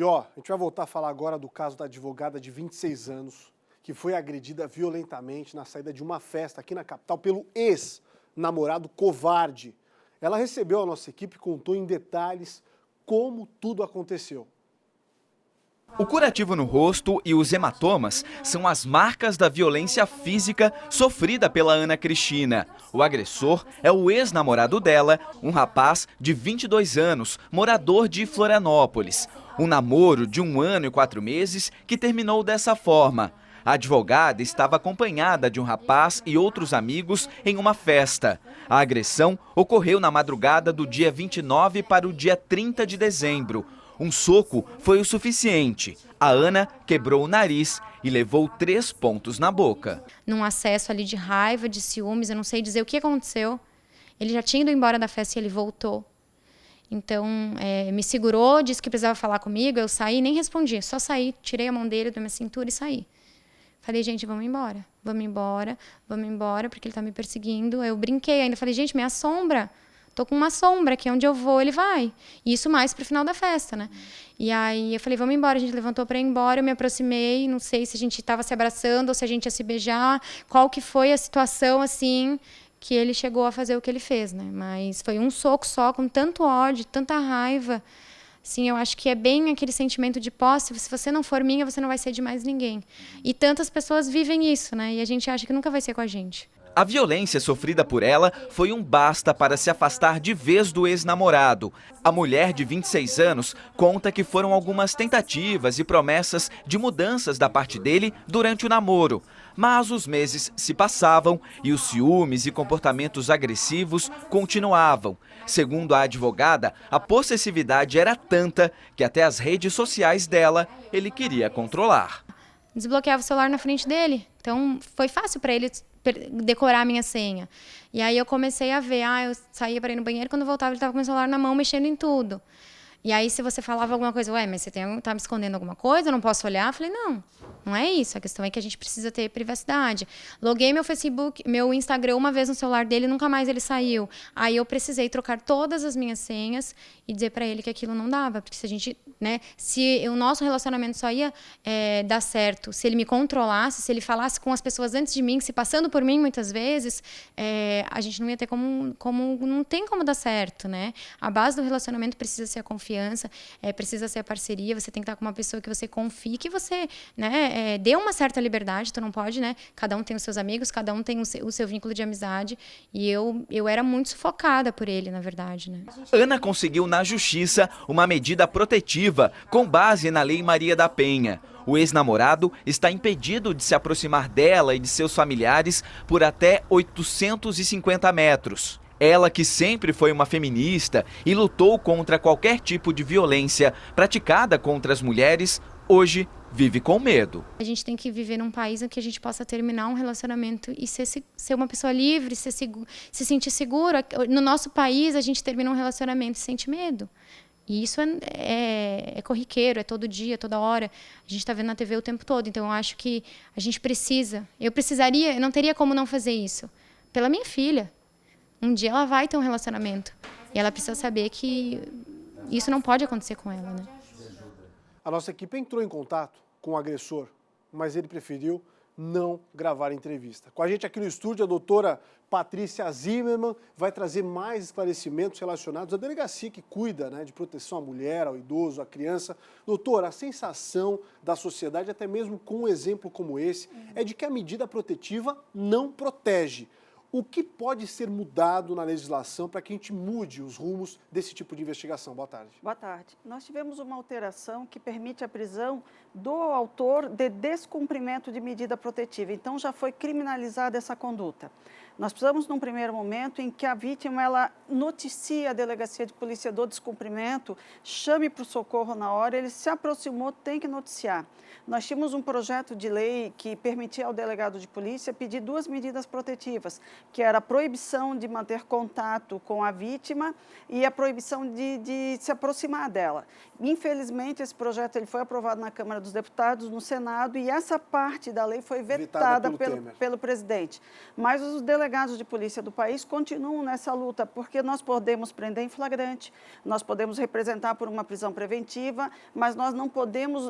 E ó, a gente vai voltar a falar agora do caso da advogada de 26 anos, que foi agredida violentamente na saída de uma festa aqui na capital pelo ex-namorado covarde. Ela recebeu a nossa equipe e contou em detalhes como tudo aconteceu. O curativo no rosto e os hematomas são as marcas da violência física sofrida pela Ana Cristina. O agressor é o ex-namorado dela, um rapaz de 22 anos, morador de Florianópolis. Um namoro de 1 ano e 4 meses que terminou dessa forma. A advogada estava acompanhada de um rapaz e outros amigos em uma festa. A agressão ocorreu na madrugada do dia 29 para o dia 30 de dezembro. Um soco foi o suficiente. A Ana quebrou o nariz e levou 3 pontos na boca. Num acesso ali de raiva, de ciúmes, eu não sei dizer o que aconteceu. Ele já tinha ido embora da festa e ele voltou. Então, me segurou, disse que precisava falar comigo, eu saí, nem respondi, só saí, tirei a mão dele da minha cintura e saí. Falei, gente, vamos embora, porque ele tá me perseguindo. Eu brinquei ainda, falei, gente, minha sombra. Tô com uma sombra, que onde eu vou ele vai. E isso mais pro final da festa, né? E aí eu falei, vamos embora. A gente levantou para ir embora, eu me aproximei. Não sei se a gente estava se abraçando ou se a gente ia se beijar. Qual que foi a situação, assim, que ele chegou a fazer o que ele fez, né? Mas foi um soco só, com tanto ódio, tanta raiva. Sim, eu acho que é bem aquele sentimento de posse. Se você não for minha, você não vai ser de mais ninguém. E tantas pessoas vivem isso, né? E a gente acha que nunca vai ser com a gente. A violência sofrida por ela foi um basta para se afastar de vez do ex-namorado. A mulher de 26 anos conta que foram algumas tentativas e promessas de mudanças da parte dele durante o namoro. Mas os meses se passavam e os ciúmes e comportamentos agressivos continuavam. Segundo a advogada, a possessividade era tanta que até as redes sociais dela ele queria controlar. Desbloqueava o celular na frente dele, então foi fácil para ele decorar a minha senha. E aí eu comecei a ver, eu saía para ir no banheiro, quando eu voltava ele estava com o celular na mão, mexendo em tudo. E aí se você falava alguma coisa, mas você tá me escondendo alguma coisa, eu não posso olhar? Eu falei, não é isso, a questão é que a gente precisa ter privacidade. Loguei meu Facebook, meu Instagram uma vez no celular dele, nunca mais ele saiu. Aí eu precisei trocar todas as minhas senhas e dizer para ele que aquilo não dava, porque se a gente, né, se o nosso relacionamento só ia dar certo, se ele me controlasse, se ele falasse com as pessoas antes de mim, se passando por mim muitas vezes, a gente não ia ter não tem como dar certo, né? A base do relacionamento precisa ser a confiança, precisa ser a parceria, você tem que estar com uma pessoa que você confie, que você, né, dê uma certa liberdade, tu não pode, né? Cada um tem os seus amigos, cada um tem o seu vínculo de amizade, e eu era muito sufocada por ele, na verdade, né? Ana conseguiu na justiça uma medida protetiva com base na Lei Maria da Penha. O ex-namorado está impedido de se aproximar dela e de seus familiares por até 850 metros. Ela, que sempre foi uma feminista e lutou contra qualquer tipo de violência praticada contra as mulheres, hoje vive com medo. A gente tem que viver num país em que a gente possa terminar um relacionamento e ser uma pessoa livre, se sentir segura. No nosso país, a gente termina um relacionamento e sente medo. E isso é corriqueiro, é todo dia, toda hora. A gente está vendo na TV o tempo todo. Então, eu acho que a gente precisa. Eu não teria como não fazer isso. Pela minha filha. Um dia ela vai ter um relacionamento. E ela precisa saber que isso não pode acontecer com ela, né? A nossa equipe entrou em contato com o agressor, mas ele preferiu não gravar a entrevista. Com a gente aqui no estúdio, a doutora Patrícia Zimmermann vai trazer mais esclarecimentos relacionados à delegacia que cuida, né, de proteção à mulher, ao idoso, à criança. Doutora, a sensação da sociedade, até mesmo com um exemplo como esse, é de que a medida protetiva não protege. O que pode ser mudado na legislação para que a gente mude os rumos desse tipo de investigação? Boa tarde. Boa tarde. Nós tivemos uma alteração que permite a prisão do autor de descumprimento de medida protetiva. Então, já foi criminalizada essa conduta. Nós precisamos, num primeiro momento, em que a vítima ela noticia a delegacia de polícia do descumprimento, chame para o socorro na hora, ele se aproximou, tem que noticiar. Nós tínhamos um projeto de lei que permitia ao delegado de polícia pedir 2 medidas protetivas, que era a proibição de manter contato com a vítima e a proibição de se aproximar dela. Infelizmente, esse projeto ele foi aprovado na Câmara dos Deputados, no Senado, e essa parte da lei foi vetada pelo presidente. Mas os delegados delegados de polícia do país continuam nessa luta, porque nós podemos prender em flagrante, nós podemos representar por uma prisão preventiva, mas nós não podemos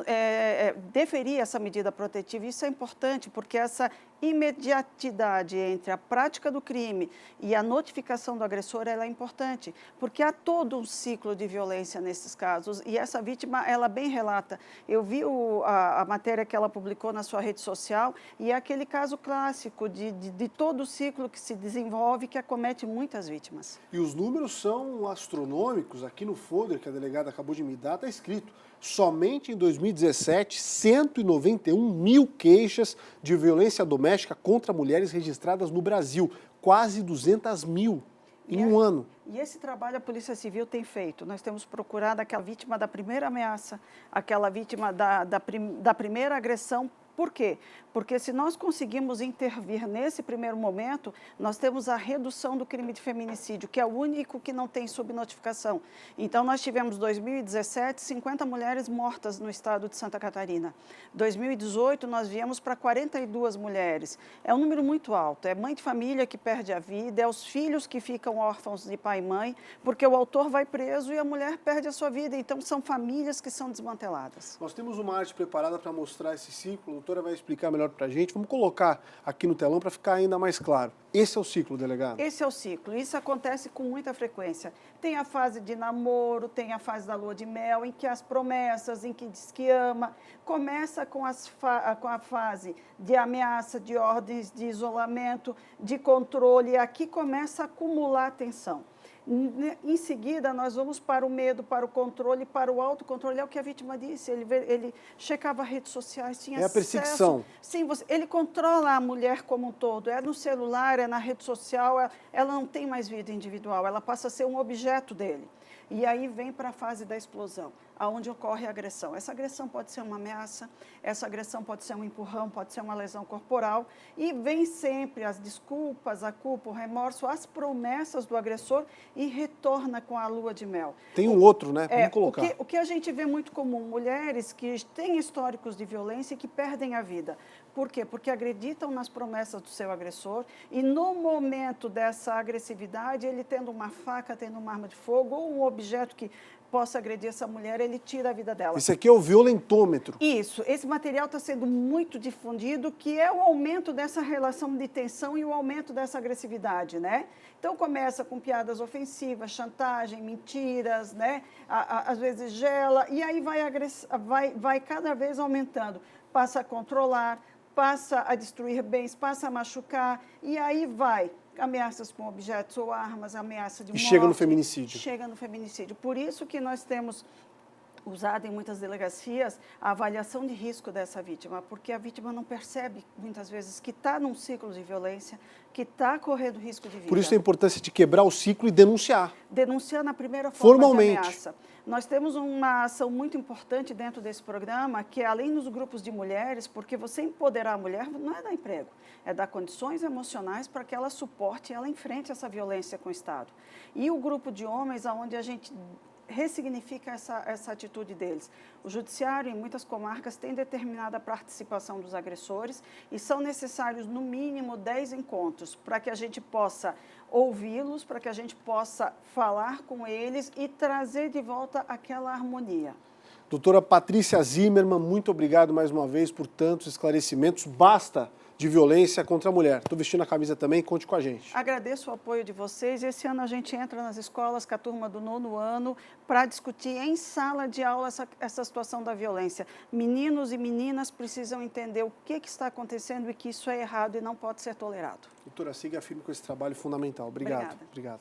deferir essa medida protetiva. Isso é importante, porque essa imediatidade entre a prática do crime e a notificação do agressor, ela é importante, porque há todo um ciclo de violência nesses casos, e essa vítima, ela bem relata. Eu vi a matéria que ela publicou na sua rede social, e é aquele caso clássico de todo o ciclo que se desenvolve, que acomete muitas vítimas. E os números são astronômicos. Aqui no folder que a delegada acabou de me dar, está escrito: somente em 2017, 191 mil queixas de violência doméstica contra mulheres registradas no Brasil. Quase 200 mil em um ano. E esse trabalho a Polícia Civil tem feito. Nós temos procurado aquela vítima da primeira ameaça, aquela vítima da primeira agressão. Por quê? Porque se nós conseguimos intervir nesse primeiro momento, nós temos a redução do crime de feminicídio, que é o único que não tem subnotificação. Então, nós tivemos, em 2017, 50 mulheres mortas no estado de Santa Catarina. Em 2018, nós viemos para 42 mulheres. É um número muito alto. É mãe de família que perde a vida, é os filhos que ficam órfãos de pai e mãe, porque o autor vai preso e a mulher perde a sua vida. Então, são famílias que são desmanteladas. Nós temos uma arte preparada para mostrar esse ciclo. A doutora vai explicar melhor para a gente. Vamos colocar aqui no telão para ficar ainda mais claro. Esse é o ciclo, delegado? Esse é o ciclo. Isso acontece com muita frequência. Tem a fase de namoro, tem a fase da lua de mel, em que as promessas, em que diz que ama. Começa com a fase de ameaça, de ordens de isolamento, de controle. Aqui começa a acumular tensão. Em seguida, nós vamos para o medo, para o controle, para o autocontrole. É o que a vítima disse, ele checava redes sociais, tinha acesso. É a perseguição. Sim, ele controla a mulher como um todo. É no celular, é na rede social, ela não tem mais vida individual, ela passa a ser um objeto dele. E aí vem para a fase da explosão, aonde ocorre a agressão. Essa agressão pode ser uma ameaça, essa agressão pode ser um empurrão, pode ser uma lesão corporal, e vem sempre as desculpas, a culpa, o remorso, as promessas do agressor, e retorna com a lua de mel. Tem um outro, né? Vamos colocar. O que a gente vê muito comum, mulheres que têm históricos de violência e que perdem a vida. Por quê? Porque acreditam nas promessas do seu agressor e no momento dessa agressividade, ele tendo uma faca, tendo uma arma de fogo ou um objeto que possa agredir essa mulher, ele tira a vida dela. Esse aqui é o violentômetro. Isso, esse material está sendo muito difundido, que é o aumento dessa relação de tensão e o aumento dessa agressividade, né? Então, começa com piadas ofensivas, chantagem, mentiras, né? Às vezes gela, e aí vai cada vez aumentando. Passa a controlar, passa a destruir bens, passa a machucar, e aí vai. Ameaças com objetos ou armas, ameaça de morte. E chega no feminicídio. Chega no feminicídio. Por isso que nós temos usado em muitas delegacias a avaliação de risco dessa vítima, porque a vítima não percebe, muitas vezes, que está num ciclo de violência, que está correndo risco de vida. Por isso a importância de quebrar o ciclo e denunciar. Denunciar na primeira forma formalmente. de ameaça. Nós temos uma ação muito importante dentro desse programa, que é além dos grupos de mulheres, porque você empoderar a mulher não é dar emprego, é dar condições emocionais para que ela suporte, ela enfrente essa violência com o Estado. E o grupo de homens, onde a gente ressignifica essa atitude deles. O judiciário, em muitas comarcas, tem determinado a participação dos agressores e são necessários, no mínimo, 10 encontros para que a gente possa ouvi-los, para que a gente possa falar com eles e trazer de volta aquela harmonia. Doutora Patrícia Zimmermann, muito obrigado mais uma vez por tantos esclarecimentos. Basta de violência contra a mulher. Estou vestindo a camisa também, conte com a gente. Agradeço o apoio de vocês. Esse ano a gente entra nas escolas com a turma do 9º ano para discutir em sala de aula essa situação da violência. Meninos e meninas precisam entender o que está acontecendo e que isso é errado e não pode ser tolerado. Doutora, siga firme com esse trabalho fundamental. Obrigado. Obrigada. Obrigado.